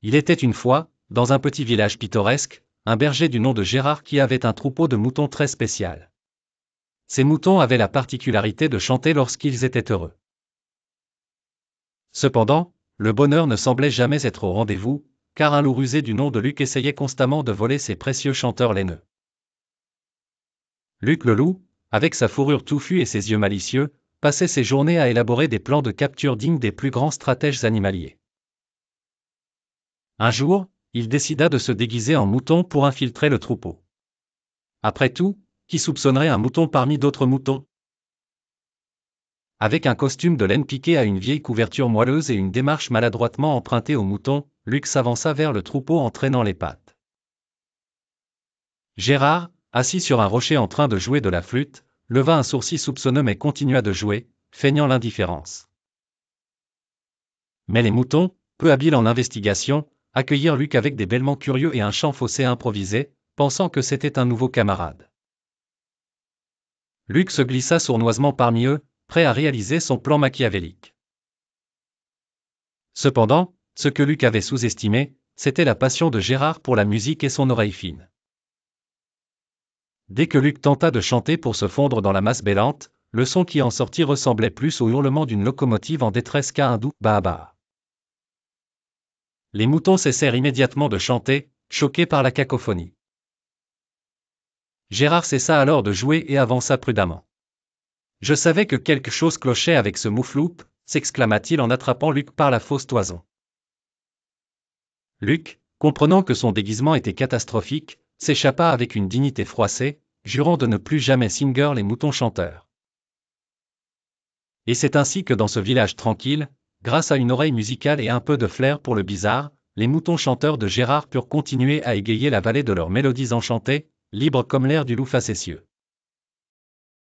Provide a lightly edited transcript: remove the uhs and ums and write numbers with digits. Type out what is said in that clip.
Il était une fois, dans un petit village pittoresque, un berger du nom de Gérard qui avait un troupeau de moutons très spécial. Ces moutons avaient la particularité de chanter lorsqu'ils étaient heureux. Cependant, le bonheur ne semblait jamais être au rendez-vous, car un loup rusé du nom de Luc essayait constamment de voler ces précieux chanteurs laineux. Luc le loup, avec sa fourrure touffue et ses yeux malicieux, passait ses journées à élaborer des plans de capture dignes des plus grands stratèges animaliers. Un jour, il décida de se déguiser en mouton pour infiltrer le troupeau. Après tout, qui soupçonnerait un mouton parmi d'autres moutons? Avec un costume de laine piqué à une vieille couverture moelleuse et une démarche maladroitement empruntée au mouton, Luc s'avança vers le troupeau en traînant les pattes. Gérard, assis sur un rocher en train de jouer de la flûte, leva un sourcil soupçonneux mais continua de jouer, feignant l'indifférence. Mais les moutons, peu habiles en investigation, accueillirent Luc avec des bêlements curieux et un chant faussé improvisé, pensant que c'était un nouveau camarade. Luc se glissa sournoisement parmi eux, prêt à réaliser son plan machiavélique. Cependant, ce que Luc avait sous-estimé, c'était la passion de Gérard pour la musique et son oreille fine. Dès que Luc tenta de chanter pour se fondre dans la masse bêlante, le son qui en sortit ressemblait plus au hurlement d'une locomotive en détresse qu'à un doux « bah-bah ». Les moutons cessèrent immédiatement de chanter, choqués par la cacophonie. Gérard cessa alors de jouer et avança prudemment. « Je savais que quelque chose clochait avec ce moufloupe », s'exclama-t-il en attrapant Luc par la fausse toison. Luc, comprenant que son déguisement était catastrophique, s'échappa avec une dignité froissée, jurant de ne plus jamais singer les moutons chanteurs. Et c'est ainsi que dans ce village tranquille, grâce à une oreille musicale et un peu de flair pour le bizarre, les moutons chanteurs de Gérard purent continuer à égayer la vallée de leurs mélodies enchantées, libres comme l'air du loup facétieux.